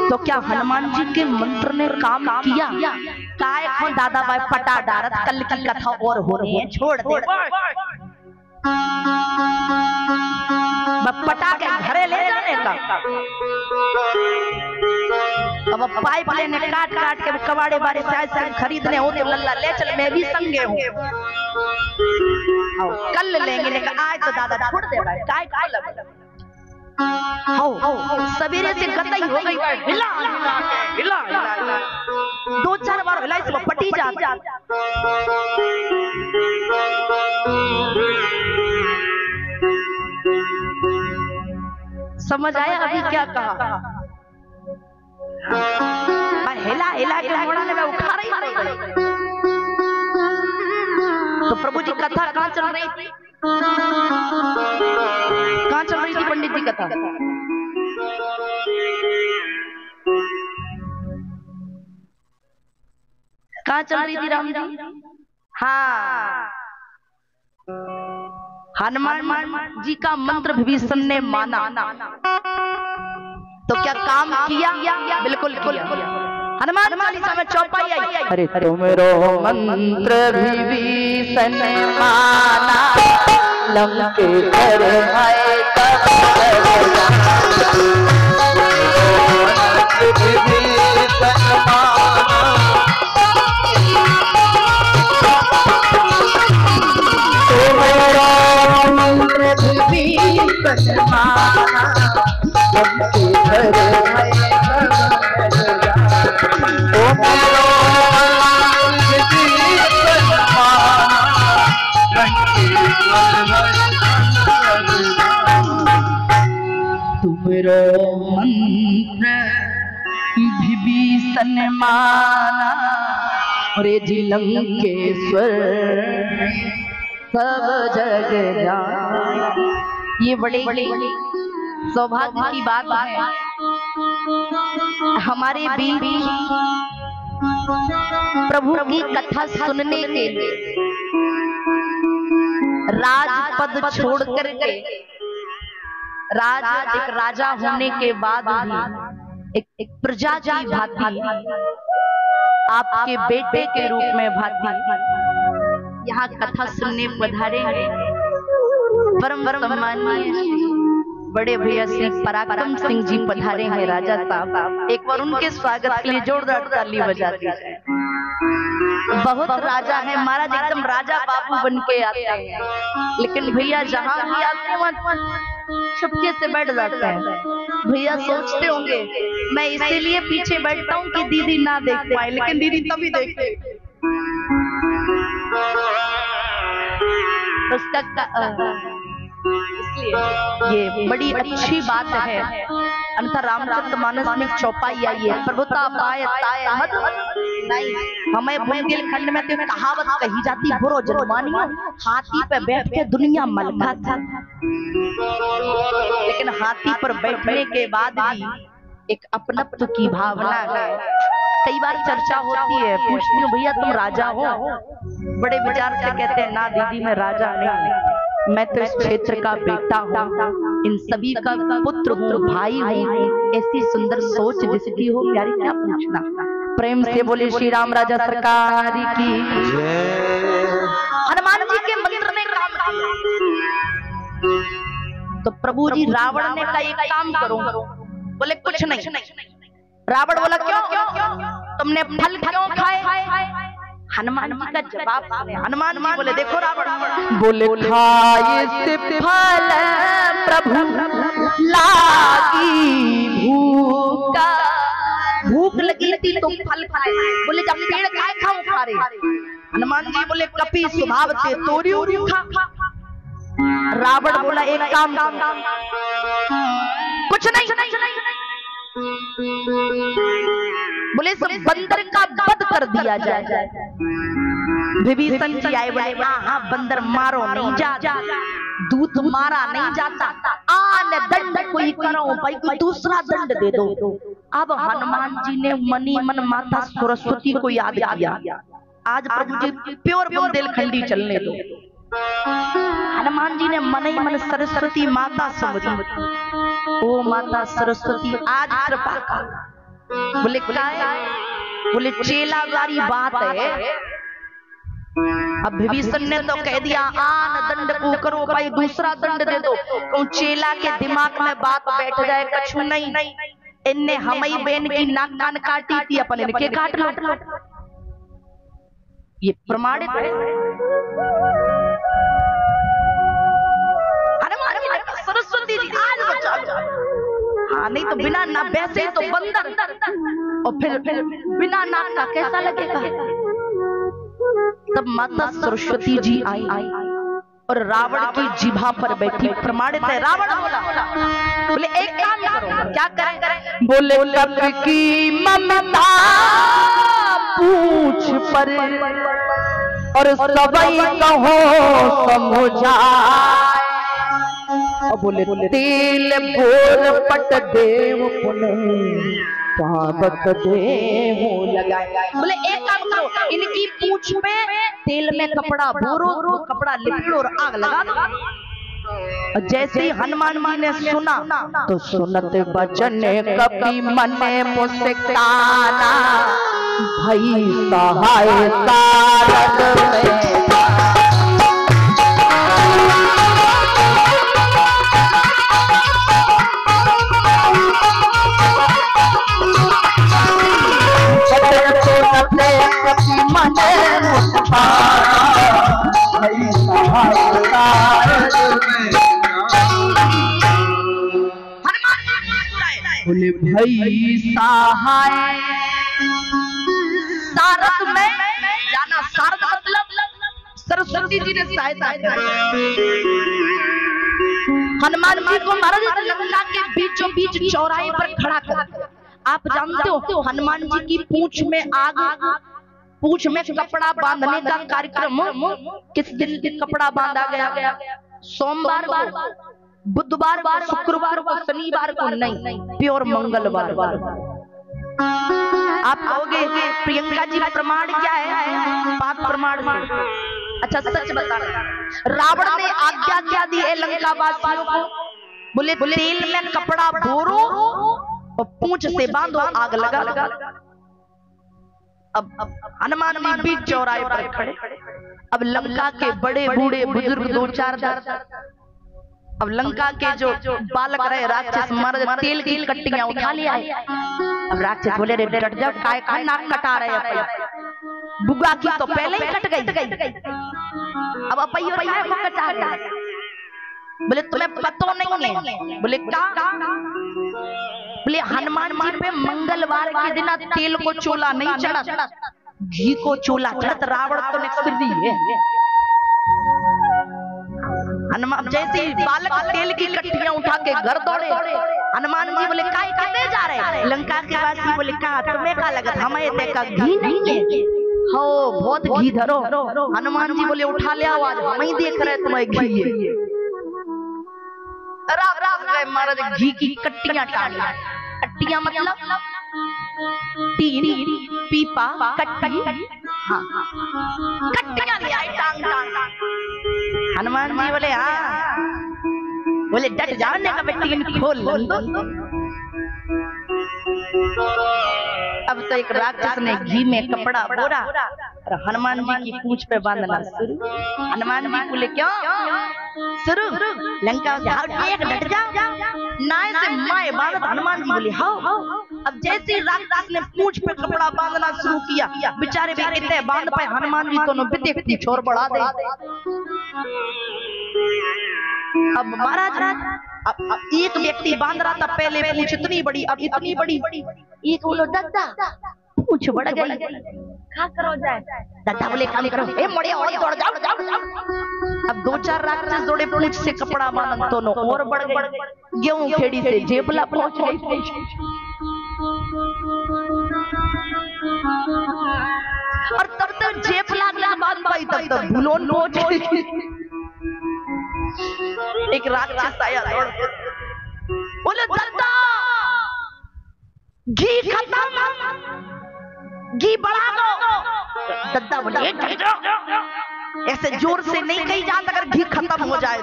तो क्या हनुमान जी के मंत्र ने काम किया? काय खो दादा भाई पटा डारत, कल की कथा और हो रही है, छोड़ दे। पटा के घरे ले जाने का। अब पाइप लेने काट काट के कबाड़े बारे से खरीदने हो तो लल्ला ले चल, मैं भी संगे हूँ, कल लेंगे। लेकिन आज तो दादा छोड़ दे भाई, काय काय लग सवेरे से गतई हो गई, हिला हिला हिला, 2-4 बार हिला, इसको पटी जा। समझ आया अभी क्या कहा? हिला हिला के मोड़ा ने मैं उठा रही थी। तो प्रभु जी कथा कहाँ चल रही थी? कहाँ चल रही थी पंडित जी कथा? कहाँ चल रही थी राम जी? हाँ, हनुमान जी का मंत्र विभीषण ने माना तो क्या काम किया? बिल्कुल किया। हनुमान चालीसा में चौपाई आई, अरे तुमरो मंत्र विभीषण माना, लंकेश्वर आए तब तुमरो मंत्र विभीषण माना, रे जी लंकेश्वर सब जग जान। ये बड़े सौभाग्य की बात है, हमारे बीच प्रभु की कथा सुनने के लिए राजपद छोड़ करके, एक राजा होने के बाद भी एक प्रजा की भांति, आपके बेटे के रूप में भांति यहाँ कथा सुनने पधारे हैं परम सम्मानीय बड़े भैया श्री पराक्रम सिंह जी पधारे हैं राजा साहब। एक बार उनके स्वागत के लिए जोरदार ताली बजा दीजिए। बहुत राजा है महाराज, एकदम राजा बाबू बन के आते हैं, लेकिन भैया जहाँ भी आते हैं वहाँ चुपके से बैठ जाते हैं। भैया सोचते होंगे मैं इसीलिए पीछे बैठता हूँ कि दीदी ना देख पाए, लेकिन दीदी तभी देखते। इसलिए ये बड़ी अच्छी बात है। अन्यथा रामचरितमानस में चौपाई आई है, प्रभुता पाए ताए मत नहीं। हमें बुंदेलखंड में तो कहावत कही जाती, बुरो जन्मानियों हाथी पे बैठ के दुनिया मलका था। लेकिन हाथी पर बैठने के बाद भी एक अपनत्व की भावना है। कई बार चर्चा होती है, पूछती हूँ भैया तुम राजा हो? बड़े विचार से कहते हैं ना दीदी मैं राजा नहीं, मैं तो इस क्षेत्र का बेटा हूँ, इन सभी का पुत्र हूँ, भाई हूँ। ऐसी सुंदर सोच जिसकी हो प्यारी, क्या पूछना। प्रेम से बोले श्री राम राजा सरकार की। हनुमान जी के मंत्र ने काम किया तो प्रभु जी रावण ने कहा एक काम करो। बोले कुछ नहीं। रावण बोला क्यों? तुमने फल क्यों खाए? हनुमान जी का जवाब सुने। हनुमान जी बोले देखो रावण बोले खाए से फल प्रभु लागी भूखा, भूख लगी थी तुम फल खाए। बोले जब पेड़ काय खाऊं खा रहे। हनुमान जी बोले कपि स्वभाव से तोरी खा। रावण बोला एक काम कुछ नहीं। बोले सब बंदर का वध कर दिया जाए। विभीषण जी आए बोले हाँ बंदर मारो नहीं जा, दूत मारा नहीं जाता, आन दंड कोई करो भाई, कोई दूसरा दंड दे दो। अब हनुमान जी ने मनी मन माता सरस्वती को याद किया। आज प्रभु जी प्योर बुंदेलखंडी चलने दो। हनुमान जी ने मन ही मन सरस्वती माता समझी। ओ माता सरस्वती आज कृपा कर, बोले क्या है? बोले चेला वाली बात है। अब विभीषण ने तो कह दिया आन दंड को करो भाई, दूसरा दंड दे दो। कहूं चेला के दिमाग में बात बैठ जाए कछु नहीं, इनने हमई बेन की नाक कान काटी थी, अपन इनके काट लो। ये प्रमाणित है। सरस्वती जी आज बचा, हाँ नहीं तो बिना ना वैसे ही तो बंदर, और फिर बिना नाक का कैसा लगेगा। तब माता सरस्वती जी आई और रावण की जिभा पर बैठी। प्रमाणित है। रावण बोला, बोले एक काम करो। क्या करें? बोले कब की ममता पूछ पर और सबई कहो समझाए। बोले तेल बोल पट देव पुण्य पावक देव लगाए। बोले एक काम करो, इनकी पूंछ पे तेल में कपड़ा भरो, कपड़ा लिपेड़ो और आग लगा दो। जैसे ही हनुमान जी ने सुना तो सुनत बचन कपि मने मुस्काना, भई सहाय सारद में। बोले भाई सहाय सारद में जाना। सारद मतलब सरस्वती जी ने सहायता की। हनुमान जी को महाराज लंका के बीचों बीच चौराहे पर खड़ा कर। आप जानते हो हनुमान जी की पूंछ में आग, पूंछ में कपड़ा बांधने का कार्यक्रम किस दिन कपड़ा बांधा गया? सोमवार, बुधवार, शुक्रवार को, शनिवार को नहीं, प्योर मंगलवार। आप कहोगे प्रियंका जी प्रमाण क्या है? पाक प्रमाण से। अच्छा सच बता, रावण ने आज्ञा क्या दी है लंका वासियों को? बोले तेल में कपड़ा भरो और पूंछ से बांधो, आग लगा। अब हनुमान जी बीच चौराहे पर खड़े। अब लंका के बड़े बूढ़े बुजुर्ग दो चार, अब लंका के जो बालक रहे राक्षस महाराज तेल की कट्टियां उठा लिया है। अब राक्षस बोले रे डट जाओ, काय नाक कटा रहे हैं? बुआ की तो पहले ही कट गई, अब अपैया को कटा रहे। बोले तुम्हें पता नहीं है? बोले क्या? बोले हनुमान जी पे मंगलवार के दिन तेल को चोला नहीं चढ़ा, घी को चोला चढ़त। रावण तो निकली है। हनुमान जैसे बालक तेल की कट्टियां उठा के घर दौड़े। हनुमान जी बोले काय करने जा रहे हैं? लंका के वासी बोले कहा तुम्हें क्या लगता हमें देखा घी नहीं है? हो बहुत घी धरो। हनुमान जी बोले उठा ले आवाज, हम ही देख रहे तुम्हें घी है। महाराज घी की कट्टियां टांगी। कट्टियां मतलब तीन पीपा कट्टी, हाँ कट्टियां ले आई टांग। हनुमान जी बोले हाँ, बोले डट जाने का बेटी खोल लो। अब तो एक राक्षस ने घी में कपड़ा बोरा और हनुमान जी की पूंछ पे बांधना शुरू। हनुमान जी बोले क्यों शुरू? लंका से एक डट जाओ नाय से माए बांध। हनुमान जी बोले हाँ। अब जैसे राक्षस ने पूंछ पे कपड़ा बांधना शुरू किया, बेचारे भी कितने बांध पाए। हनुमान जी दोनों बिते छोर बढ़ा दे। अब महाराज अब एक व्यक्ति बांध रहा था, पहले पूंछ इतनी बड़ी, अब इतनी बड़ी। एक बोलो दादा पूंछ बढ़ गई, क्या करो जाए? दादा बोले काम करो, ए मोड़िया और दौड़ जाओ। अब दो चार राक्षस दौड़े, पूंछ से कपड़ा बांध दोनों और बढ़ गए। गेहूं खेड़ी से जेबला पहुंच गई। और तब तक जेबला ना बांध पाई, तब तक भूलोन पहुंच गई। एक राक्षस आया दौड़, बोले दादा घी खत्म, घी बढ़ा दो। दादा बोले ऐसे जोर से नहीं कही जाता अगर घी खत्म हो जाए।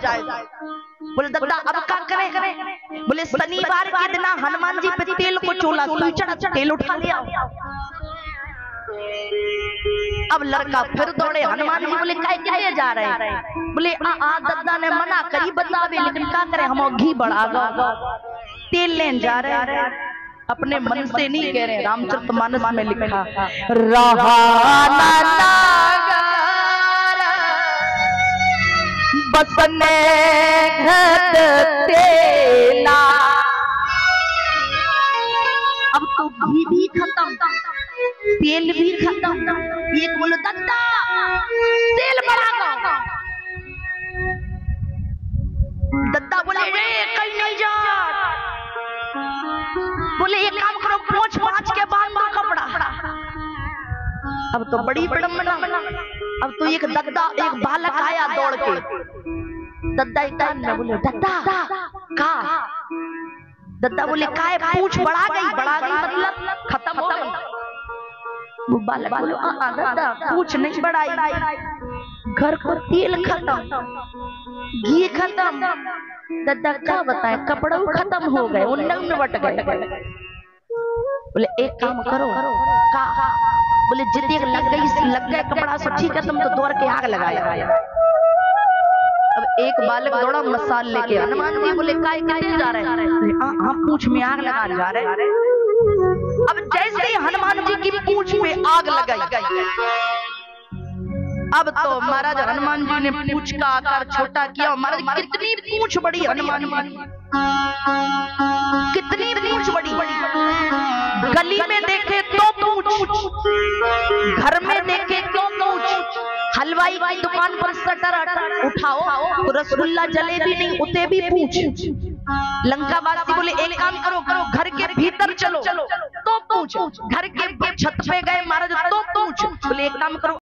बोले दद्दा अब क्या करें? बोले शनिवार के दिन हनुमान जी पे तेल को चोला, तेल उठा लिया। अब लड़का फिर दौड़े, हनुमान जी बोले काय कितने जा रहे हैं? बोले दद्दा ने मना करी बतावे, लेकिन क्या करें हम घी बढ़ा गो तेल लेन जा रहे हैं। अपने मन से नहीं कह रहे, रामचरितमानस में लिखा बसने घट तेला। अब तो घी भी खत्म, तेल भी खत्म। एक बोलो दद्दा तेल बढ़ा दो। दद्दा बोले रे कहीं नहीं जा। बोले एक काम करो, पोंछ पाँच के बांध दो कपड़ा। अब तो बड़ी विडंबना। अब तो एक दद्दा, एक बालक आया दौड़ के। दद्दा एक टाइम में बोले दद्दा का? दद्दा बोले काय पूंछ बढ़ा गई मतलब खत्म हो गई। वो बालक बोले दद्दा पूंछ नहीं बढ़ाई, घर को तेल खत्म, घी खत्म। दद्दा क्या बताए, कपड़ा खत्म हो गए, वो नंग में बट गए। बोले एक काम करो का? बोले जितने लग गए कपड़ा सब ठीक है, तुम तो दौड़ के आग लगाया। अब एक बालक दौड़ा मसाल लेके। हनुमान जी बोले काय कितने जा रहे हैं? हम पूंछ में आग लगा जा रहे हैं। अब जैसे ही हनुमान जी की पूंछ पे आग लगाई, अब तो महाराज हनुमान जी ने पूंछ का आकार छोटा किया। महाराज कितनी पूंछ बड़ी हनुमान जी, कितनी पूंछ बड़ी। गली में देखे तो पूंछ, घर में देखे तो पूंछ। हलवाई की दुकान पर शटर उठाओ तो रसगुल्ला जलेबी नहीं, उते भी पूंछ। लंकावासी बोले एक काम करो, घर के भीतर चलो तो पूंछ। घर के छत पे गए महाराज तो पूंछ। बोले एक काम करो